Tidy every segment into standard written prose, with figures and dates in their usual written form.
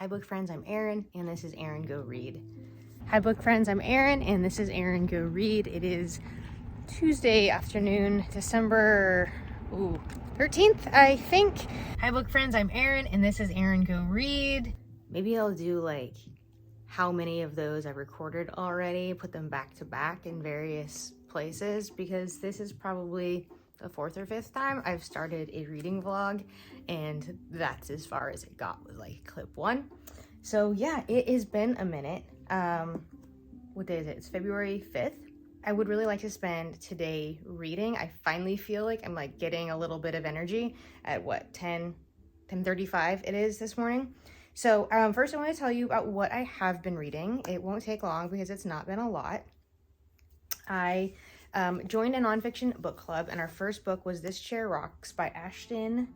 Hi book friends, I'm Erin, and this is Erin Go Read. Hi book friends, I'm Erin, and this is Erin Go Read. It is Tuesday afternoon, December 13th, I think. Hi book friends, I'm Erin, and this is Erin Go Read. Maybe I'll do like how many of those I've recorded already, put them back to back in various places, because this is probably the fourth or fifth time I've started a reading vlog, and that's as far as it got with like clip one. So yeah, it has been a minute. What day is it? It's February 5th. I would really like to spend today reading. I finally feel like I'm like getting a little bit of energy at what, 10:35 it is this morning. So first I want to tell you about what I have been reading. It won't take long because it's not been a lot. I joined a nonfiction book club, and our first book was This Chair Rocks by Ashton,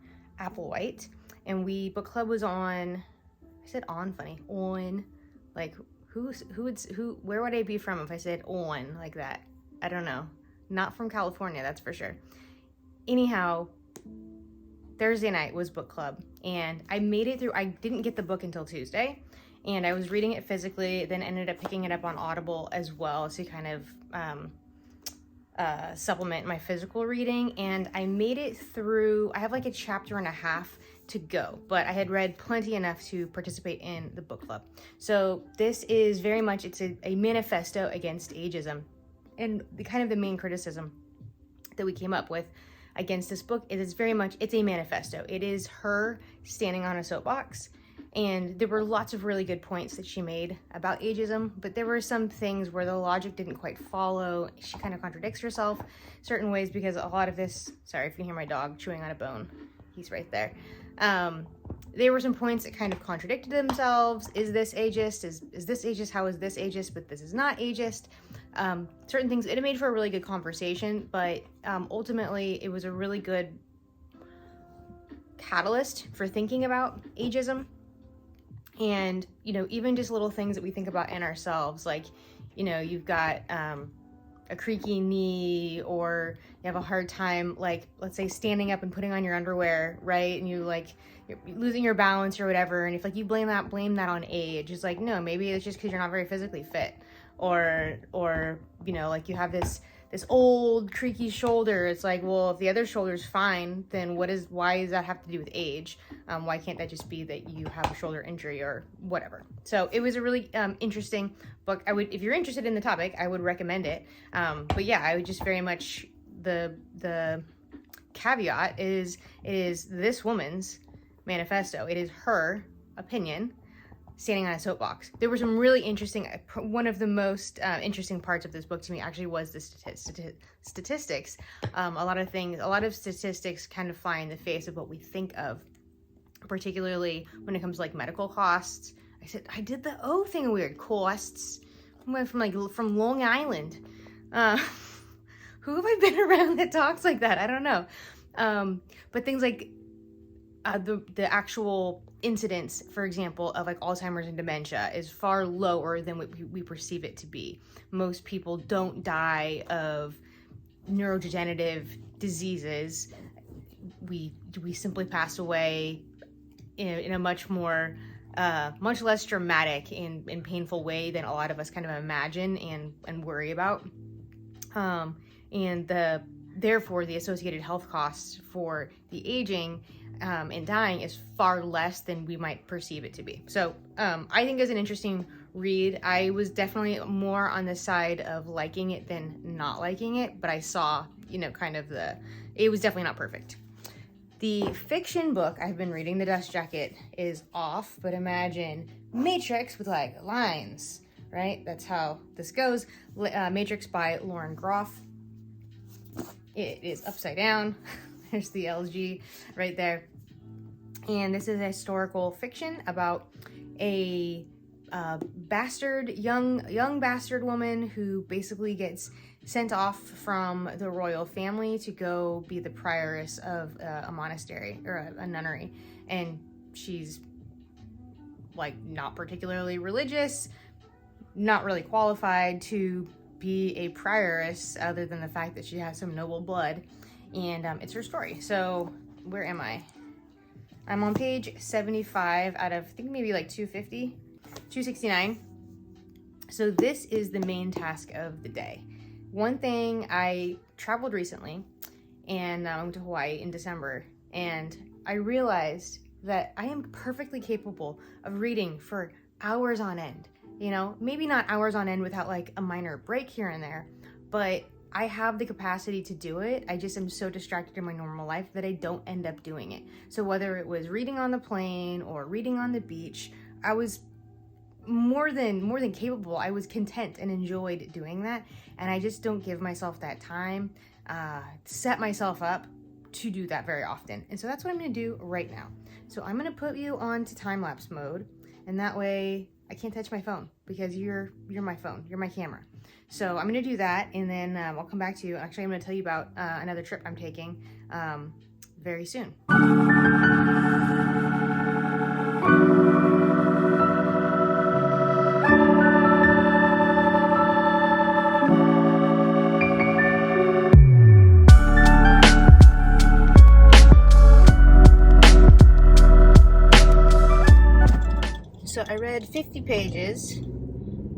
Applewhite. And book club was on, I said on funny, on, like where would I be from if I said on like that? I don't know. Not from California, that's for sure. Anyhow, Thursday night was book club, and I made it through. I didn't get the book until Tuesday, and I was reading it physically, then ended up picking it up on Audible as well to kind of supplement my physical reading, and I made it through. I have like a chapter and a half to go, but I had read plenty enough to participate in the book club. So this is very much, it's a manifesto against ageism, and the main criticism that we came up with against this book is it's a manifesto. It is her standing on a soapbox, and there were lots of really good points that she made about ageism, but there were some things where the logic didn't quite follow. She kind of contradicts herself certain ways, because a lot of this, sorry if you can hear my dog chewing on a bone, he's right there. There were some points that kind of contradicted themselves. Is this ageist? Is this ageist? How is this ageist? But this is not ageist. Certain things, it made for a really good conversation, but ultimately it was a really good catalyst for thinking about ageism. And, you know, even just little things that we think about in ourselves, like, you know, you've got a creaky knee, or you have a hard time, like, let's say standing up and putting on your underwear, right? And you're losing your balance or whatever. And if like you blame that on age, it's like, no, maybe it's just because you're not very physically fit, or, you know, like you have this old creaky shoulder. It's like, well, if the other shoulder's fine, then why does that have to do with age? Why can't that just be that you have a shoulder injury or whatever? So it was a really interesting book. If you're interested in the topic, I would recommend it. But yeah, I would just very much, the caveat is, it is this woman's manifesto. It is her opinion standing on a soapbox. There were some really interesting, one of the most interesting parts of this book to me actually was the statistics. A lot of statistics kind of fly in the face of what we think of, particularly when it comes to like medical costs. I did the O thing weird, costs. I went from Long Island. Who have I been around that talks like that? I don't know. But things like the actual incidence, for example, of like Alzheimer's and dementia is far lower than what we perceive it to be. Most people don't die of neurodegenerative diseases. We simply pass away in a much more, much less dramatic and painful way than a lot of us kind of imagine and worry about. And therefore the associated health costs for the aging and dying is far less than we might perceive it to be. So I think it's an interesting read. I was definitely more on the side of liking it than not liking it, but I saw, you know, kind of it was definitely not perfect. The fiction book I've been reading, The Dust Jacket, is off, but imagine Matrix with like lines, right? That's how this goes. Matrix by Groff. It is upside down. There's the LG right there. And this is a historical fiction about a young bastard woman who basically gets sent off from the royal family to go be the prioress of a monastery or a nunnery. And she's like not particularly religious, not really qualified to be a prioress other than the fact that she has some noble blood. And it's her story. So where am I? I'm on page 75 out of, I think maybe like 269. So this is the main task of the day. One thing, I traveled recently and I went to Hawaii in December, and I realized that I am perfectly capable of reading for hours on end. You know, maybe not hours on end without like a minor break here and there, but I have the capacity to do it. I just am so distracted in my normal life that I don't end up doing it. So whether it was reading on the plane or reading on the beach, I was more than capable. I was content and enjoyed doing that. And I just don't give myself that time, set myself up to do that very often. And so that's what I'm gonna do right now. So I'm gonna put you on to time-lapse mode, and that way I can't touch my phone because you're my phone, you're my camera. So I'm gonna do that, and then I'll come back to you. Actually, I'm gonna tell you about another trip I'm taking very soon. So I read 50 pages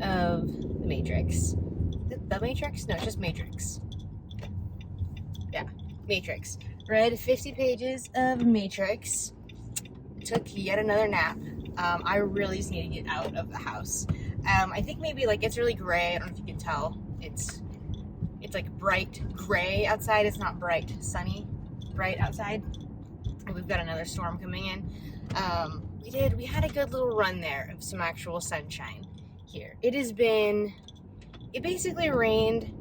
of The Matrix. The Matrix? No, it's just Matrix. Yeah, Matrix. Read 50 pages of Matrix. Took yet another nap. I really just need to get out of the house. I think maybe like it's really gray. I don't know if you can tell. It's like bright gray outside. It's not bright sunny, bright outside. We've got another storm coming in. We had a good little run there of some actual sunshine here. It basically rained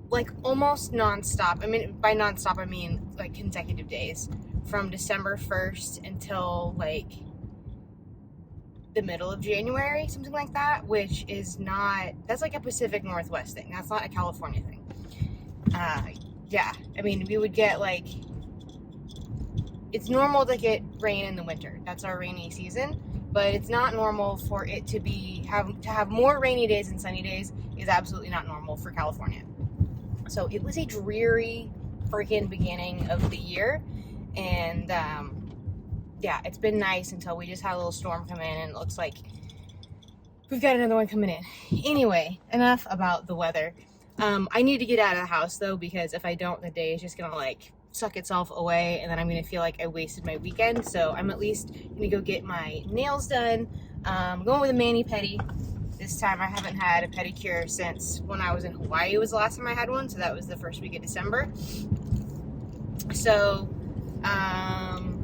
like almost nonstop. I mean, by nonstop, I mean like consecutive days from December 1st until like the middle of January, something like that, which is that's like a Pacific Northwest thing. That's not a California thing. Yeah, I mean, we would get like, it's normal to get rain in the winter. That's our rainy season, but it's not normal for it to have more rainy days than sunny days. Is absolutely not normal for California. So it was a dreary freaking beginning of the year, and yeah, it's been nice until we just had a little storm come in, and it looks like we've got another one coming in. Anyway, enough about the weather. I need to get out of the house though, because if I don't, the day is just gonna like suck itself away, and then I'm gonna feel like I wasted my weekend. So I'm at least gonna go get my nails done. I'm going with a mani-pedi. This time I haven't had a pedicure since when I was in Hawaii was the last time I had one, so that was the first week of December. So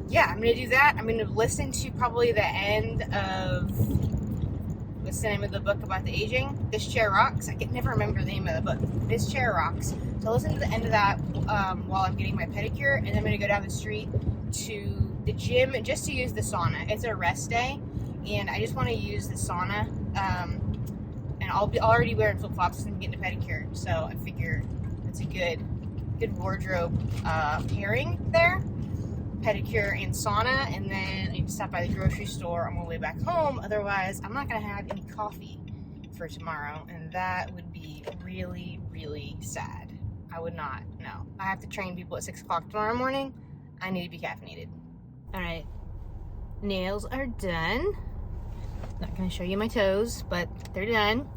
yeah, I'm gonna do that. I'm gonna listen to probably the end of, what's the name of the book about the aging? This Chair Rocks. I can never remember the name of the book. This Chair Rocks. So I'll listen to the end of that while I'm getting my pedicure, and then I'm gonna go down the street to the gym just to use the sauna. It's a rest day, and I just want to use the sauna. And I'll be already wearing flip-flops and getting a pedicure, so I figure it's a good wardrobe pairing there. Pedicure and sauna, and then I need to stop by the grocery store on my way back home. Otherwise, I'm not gonna have any coffee for tomorrow, and that would be really, really sad. I would not. No, I have to train people at 6 o'clock tomorrow morning. I need to be caffeinated. All right, nails are done. Not gonna show you my toes, but they're done.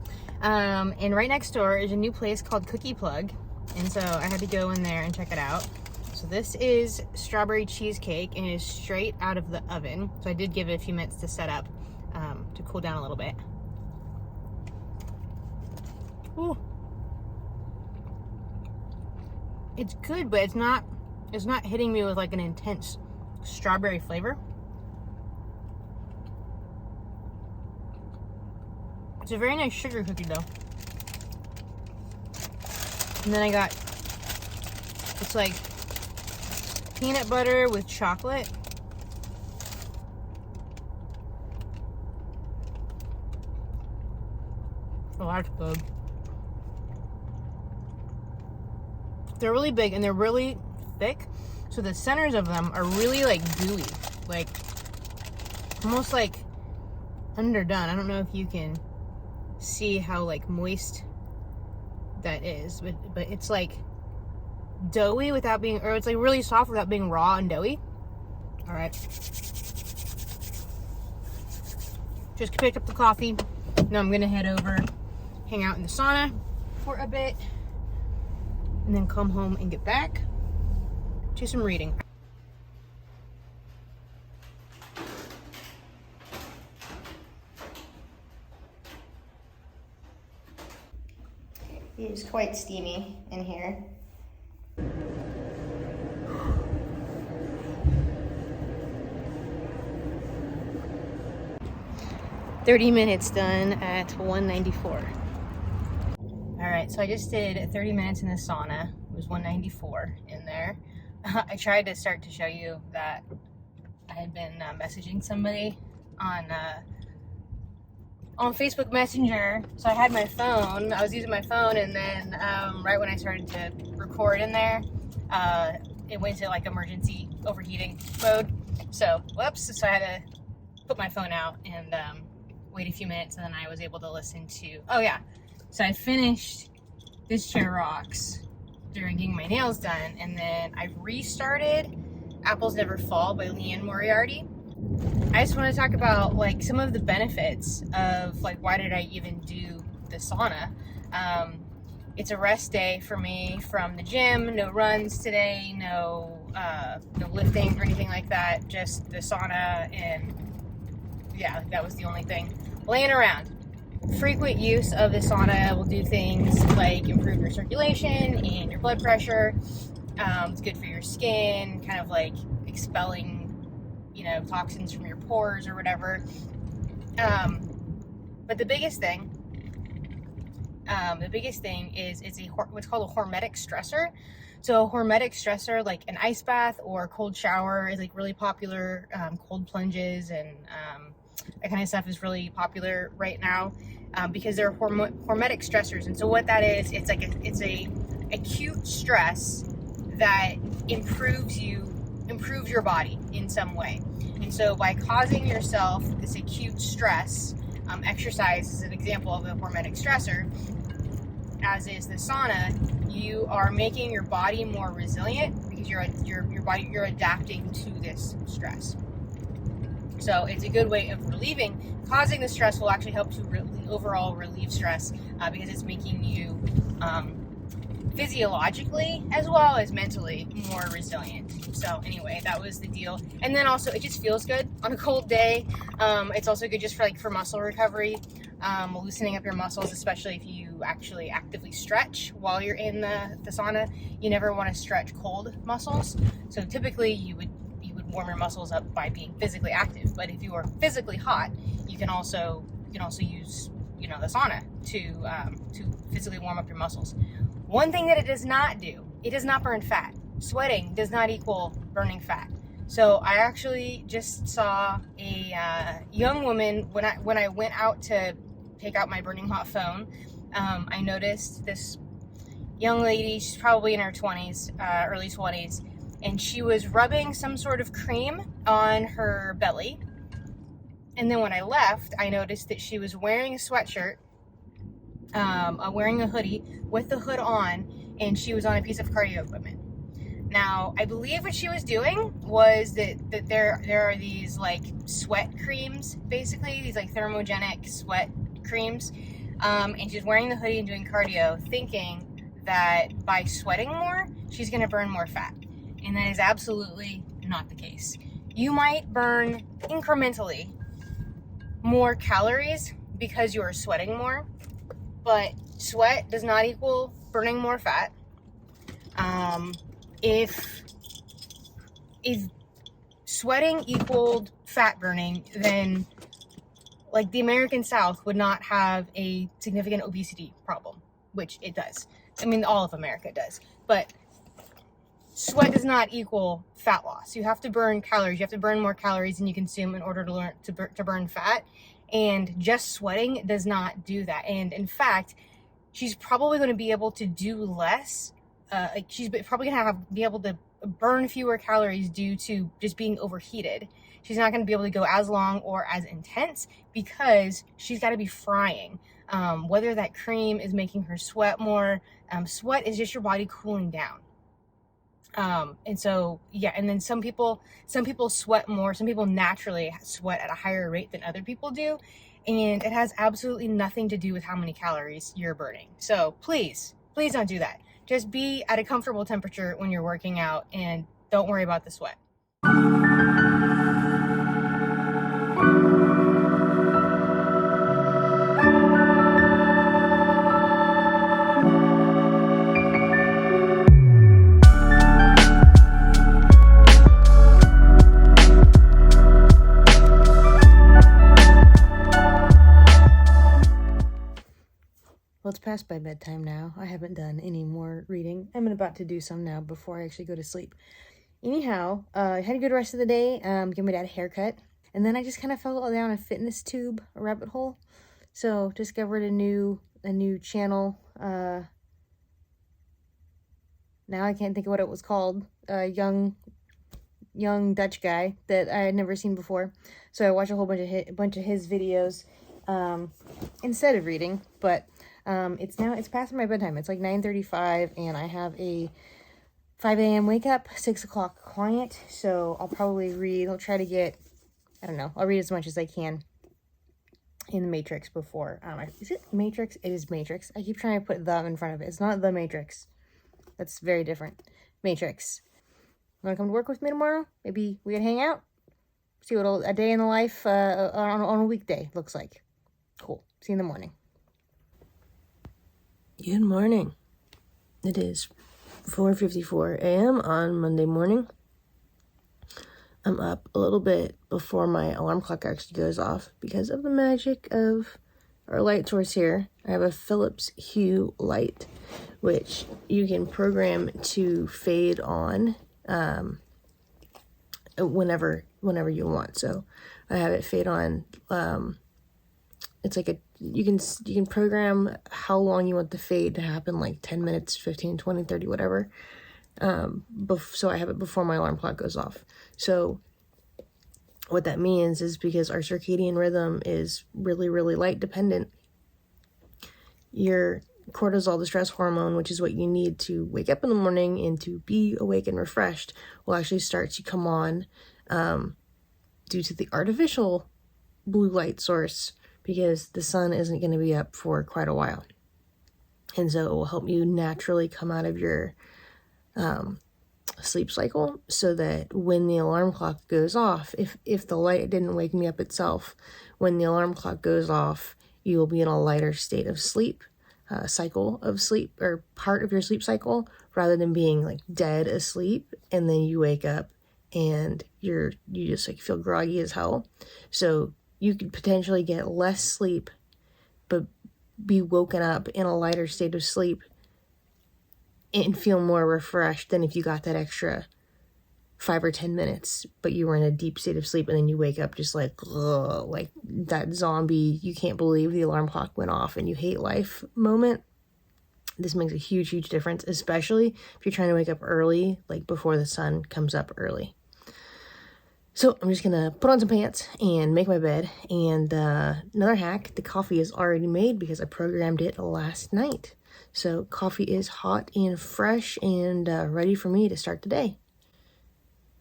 And right next door is a new place called Cookie Plug, and so I had to go in there and check it out. So this is strawberry cheesecake, and it is straight out of the oven. So I did give it a few minutes to set up, to cool down a little bit. Ooh. It's good, but it's not hitting me with like an intense strawberry flavor. It's a very nice sugar cookie though. And then I got, it's like peanut butter with chocolate. Oh, that's good. They're really big and they're really thick. So the centers of them are really like gooey, like almost like underdone. I don't know if you can see how like moist that is, but it's like doughy without being, or it's like really soft without being raw and doughy. All right. Just picked up the coffee. Now I'm gonna head over, hang out in the sauna for a bit, and then come home and get back to some reading. It is quite steamy in here. "30 minutes done at 194. All right, so I just did 30 minutes in the sauna. It was 194 in there. I tried to start to show you that I had been messaging somebody on Facebook Messenger. So I had my phone. I was using my phone, and then right when I started to record in there, it went to like emergency overheating mode. So whoops! So I had to put my phone out and wait a few minutes, and then I was able to listen to. Oh yeah, so I finished This Chair Rocks during getting my nails done, and then I restarted Apples Never Fall by Liane Moriarty. I just want to talk about like some of the benefits of like why did I even do the sauna. It's a rest day for me from the gym. No runs today, no lifting or anything like that, just the sauna, and yeah, that was the only thing. Laying around. Frequent use of the sauna will do things like improve your circulation and your blood pressure. It's good for your skin, kind of like expelling, toxins from your pores or whatever. But the biggest thing is it's what's called a hormetic stressor. So a hormetic stressor, like an ice bath or a cold shower, is like really popular. Cold plunges and that kind of stuff is really popular right now because they're hormetic stressors. And so what that is, it's a acute stress that improves your body in some way. And so by causing yourself this acute stress, exercise is an example of a hormetic stressor, as is the sauna. You are making your body more resilient because you're adapting to this stress. So it's a good way of relieving. Causing the stress will actually help to overall relieve stress because it's making you physiologically as well as mentally more resilient. So anyway, that was the deal. And then also it just feels good on a cold day. It's also good just for muscle recovery, loosening up your muscles, especially if you actually actively stretch while you're in the sauna. You never want to stretch cold muscles. So typically you would warm your muscles up by being physically active. But if you are physically hot, you can also use the sauna to physically warm up your muscles. One thing that it does not do, it does not burn fat. Sweating does not equal burning fat. So I actually just saw a young woman when I went out to take out my burning hot phone. I noticed this young lady. She's probably in her 20s, early 20s. And she was rubbing some sort of cream on her belly. And then when I left, I noticed that she was wearing a sweatshirt, wearing a hoodie with the hood on, and she was on a piece of cardio equipment. Now, I believe what she was doing was that there are these like sweat creams, basically, these like thermogenic sweat creams. And she's wearing the hoodie and doing cardio, thinking that by sweating more, she's gonna burn more fat. And that is absolutely not the case. You might burn incrementally more calories because you are sweating more, but sweat does not equal burning more fat. If sweating equaled fat burning, then like the American South would not have a significant obesity problem, which it does. I mean, all of America does, but sweat does not equal fat loss. You have to burn calories. You have to burn more calories than you consume in order to burn fat. And just sweating does not do that. And in fact, she's probably going to be able to do less. She's probably going to be able to burn fewer calories due to just being overheated. She's not going to be able to go as long or as intense because she's got to be frying. Whether that cream is making her sweat more, sweat is just your body cooling down. And so, yeah, and then some people sweat more. Some people naturally sweat at a higher rate than other people do. And it has absolutely nothing to do with how many calories you're burning. So please don't do that. Just be at a comfortable temperature when you're working out and don't worry about the sweat. Well, it's past my bedtime now. I haven't done any more reading. I'm about to do some now before I actually go to sleep. Anyhow, I had a good rest of the day. Give my dad a haircut. And then I just kind of fell down a fitness tube, a rabbit hole. So discovered a new channel. Now I can't think of what it was called. Young Dutch guy that I had never seen before. So I watched a whole bunch of his videos instead of reading. But it's past my bedtime. It's like 9:35, and I have a 5 a.m. wake up, 6 o'clock client. So I'll probably read. I'll try to get, I don't know, I'll read as much as I can in the Matrix before. Is it Matrix? It is Matrix. I keep trying to put the in front of it. It's not the Matrix. That's very different. Matrix. Want to come to work with me tomorrow? Maybe we can hang out? See what a day in the life on a weekday looks like. Cool. See you in the morning. Good morning. It is 4:54 a.m. on Monday morning. I'm up a little bit before my alarm clock actually goes off because of the magic of our light source here. I have a Philips Hue light, which you can program to fade on whenever you want. So I have it fade on. It's like you can program how long you want the fade to happen, like 10 minutes, 15, 20, 30, whatever. So I have it before my alarm clock goes off. So what that means is, because our circadian rhythm is really, really light dependent, your cortisol, the stress hormone, which is what you need to wake up in the morning and to be awake and refreshed, will actually start to come on due to the artificial blue light source, because the sun isn't going to be up for quite a while. And so it will help you naturally come out of your sleep cycle, so that when the alarm clock goes off, if the light didn't wake me up itself, when the alarm clock goes off, you will be in a lighter state of sleep, cycle of sleep, or part of your sleep cycle, rather than being like dead asleep and then you wake up and you just like feel groggy as hell. So you could potentially get less sleep but be woken up in a lighter state of sleep and feel more refreshed than if you got that extra 5 or 10 minutes, but you were in a deep state of sleep and then you wake up just like that zombie, you can't believe the alarm clock went off and you hate life moment. This makes a huge, huge difference, especially if you're trying to wake up early, like before the sun comes up early. So I'm just gonna put on some pants and make my bed. And another hack, the coffee is already made because I programmed it last night. So coffee is hot and fresh and ready for me to start the day.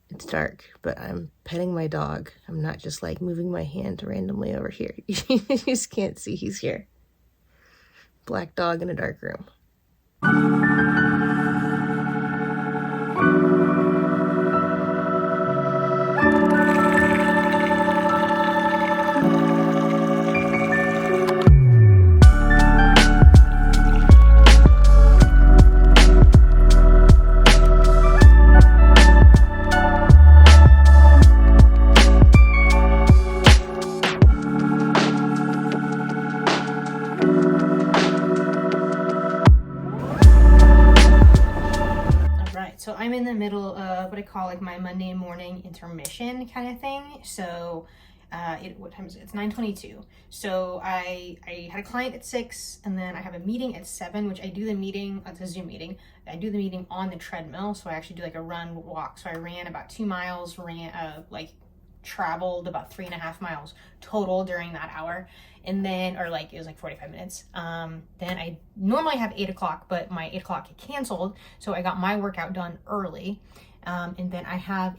It's dark, but I'm petting my dog. I'm not just like moving my hand randomly over here. You just can't see he's here. Black dog in a dark room. So I'm in the middle of what I call like my Monday morning intermission kind of thing. So what time is it? It's 9:22. So I had a client at 6, and then I have a meeting at 7, which I do the meeting, it's a Zoom meeting. I do the meeting on the treadmill. So I actually do like a run walk. So I ran about 2 miles, like traveled about 3.5 miles total during that hour. And then, or like, it was like 45 minutes. Then I normally have 8 o'clock, but my 8 o'clock get canceled. So I got my workout done early. And then I have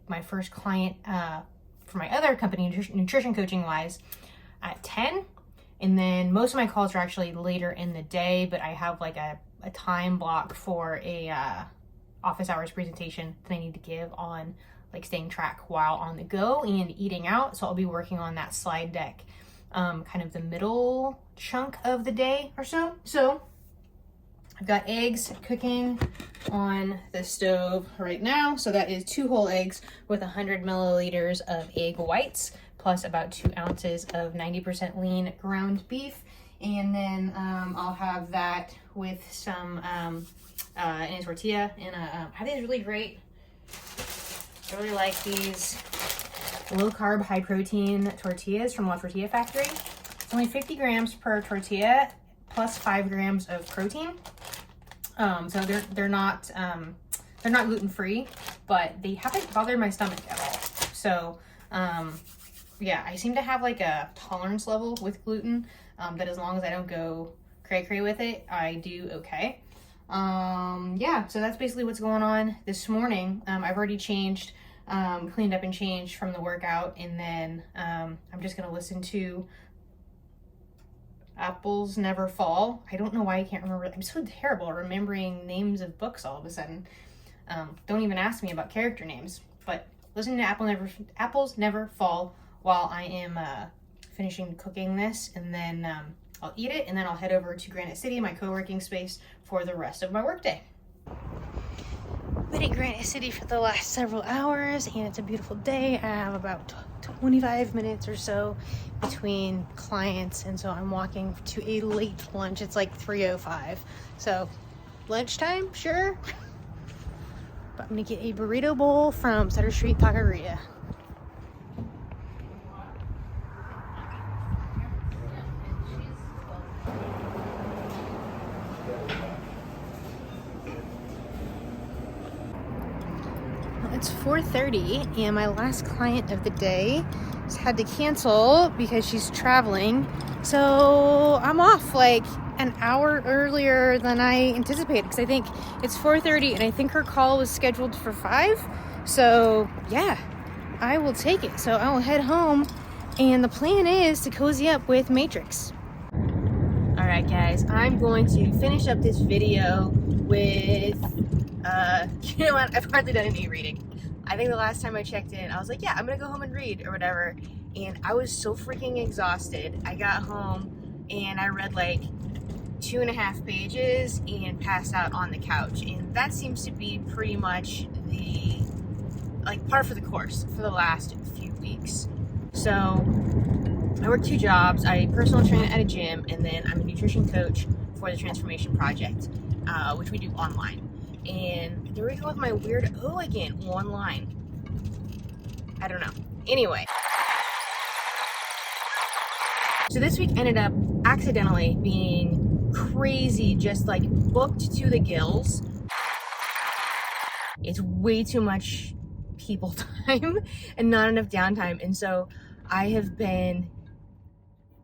my first client for my other company, nutrition coaching wise, at 10. And then most of my calls are actually later in the day, but I have like a time block for a office hours presentation that I need to give on like staying track while on the go and eating out. So I'll be working on that slide deck kind of the middle chunk of the day or so. So I've got eggs cooking on the stove right now. So that is 2 whole eggs with 100 milliliters of egg whites, plus about 2 ounces of 90% lean ground beef. And then I'll have that with some in a tortilla. And I have these really great, I really like these low carb, high protein tortillas from La Tortilla Factory. It's only 50 grams per tortilla plus 5 grams of protein. So they're not gluten free, but they haven't bothered my stomach at all. So yeah, I seem to have like a tolerance level with gluten that as long as I don't go cray with it, I do okay. Yeah, so that's basically what's going on this morning. I've already changed, cleaned up and changed from the workout, and then I'm just gonna listen to Apples Never Fall. I don't know why I can't remember. I'm so terrible at remembering names of books all of a sudden. Don't even ask me about character names, but listen to Apples Never Fall while I am finishing cooking this, and then I'll eat it, and then I'll head over to Granite City, my co-working space, for the rest of my workday. Been at Granite City for the last several hours, and it's a beautiful day. I have about 25 minutes or so between clients, and so I'm walking to a late lunch. It's like 3:05, so lunchtime, sure. But I'm gonna get a burrito bowl from Sutter Street Taqueria. It's 4:30, and my last client of the day has had to cancel because she's traveling. So I'm off like an hour earlier than I anticipated, because I think it's 4:30 and I think her call was scheduled for 5. So yeah, I will take it. So I will head home, and the plan is to cozy up with Matrix. All right, guys, I'm going to finish up this video with you know what, I've hardly done any reading. I think the last time I checked in, I was like, yeah, I'm gonna go home and read or whatever, and I was so freaking exhausted. I got home and I read like 2.5 pages and passed out on the couch, and that seems to be pretty much the par for the course for the last few weeks. So I work 2 jobs. I personal train at a gym, and then I'm a nutrition coach for the Transformation Project, which we do online. And there we go with my weird O again, one line. I don't know. Anyway. So this week ended up accidentally being crazy, just like booked to the gills. It's way too much people time and not enough downtime. And so I have been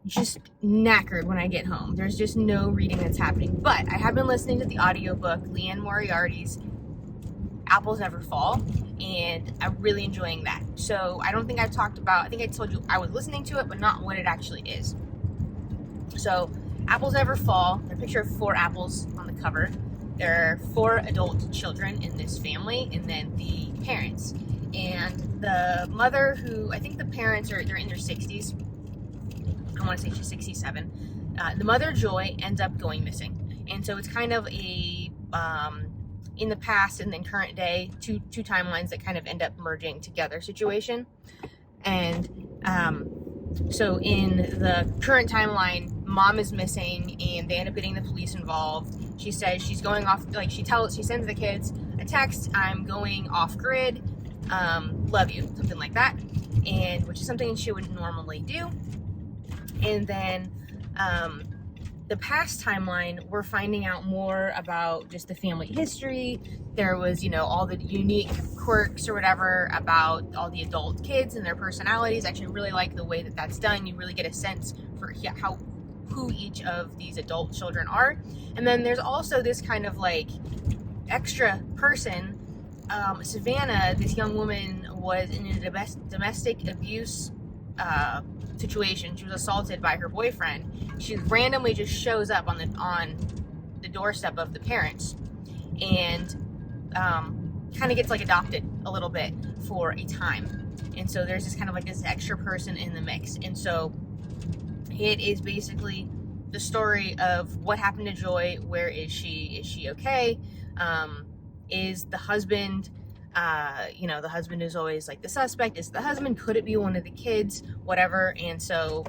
just knackered when I get home. There's just no reading that's happening, but I have been listening to the audiobook Liane Moriarty's Apples Never Fall, and I'm really enjoying that. So I don't think I've talked about, I think I told you I was listening to it, but not what it actually is. So Apples Never Fall, a picture of 4 apples on the cover. There are 4 adult children in this family, and then the parents. And the mother, who I think the parents they're in their 60s. I want to say she's 67. The mother, Joy, ends up going missing. And so it's kind of a, in the past and then current day, two timelines that kind of end up merging together situation. And so in the current timeline, mom is missing, and they end up getting the police involved. She says she's going off, like she sends the kids a text, I'm going off grid, love you, something like that. And which is something she wouldn't normally do. And then the past timeline, we're finding out more about just the family history. There was, you know, all the unique quirks or whatever about all the adult kids and their personalities. I actually really like the way that that's done. You really get a sense for who each of these adult children are. And then there's also this kind of like extra person. Savannah, this young woman, was in a domestic abuse situation. She was assaulted by her boyfriend. She randomly just shows up on the doorstep of the parents, and kind of gets like adopted a little bit for a time. And so there's this kind of like this extra person in the mix. And so it is basically the story of what happened to Joy. Where is she? Is she okay? Is the husband, you know, the husband is always like the suspect. Is the husband? Could it be one of the kids? Whatever. And so,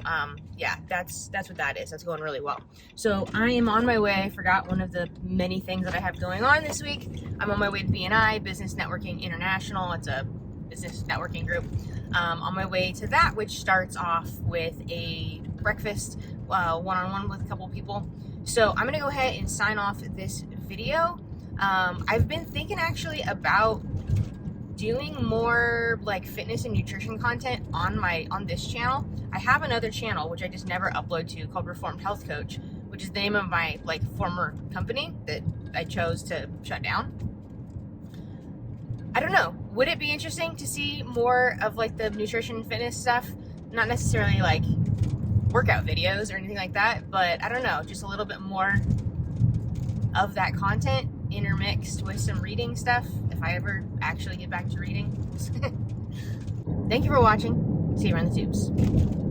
yeah, that's what that is. That's going really well. So I am on my way. I forgot one of the many things that I have going on this week. I'm on my way to BNI, Business Networking International. It's a business networking group. On my way to that, which starts off with a breakfast, one-on-one with a couple people. So I'm going to go ahead and sign off this video. I've been thinking actually about doing more like fitness and nutrition content on this channel. I have another channel which I just never upload to, called Reformed Health Coach, which is the name of my like former company that I chose to shut down. I don't know. Would it be interesting to see more of like the nutrition and fitness stuff? Not necessarily like workout videos or anything like that, but I don't know, just a little bit more of that content intermixed with some reading stuff, if I ever actually get back to reading. Thank you for watching. See you around the tubes.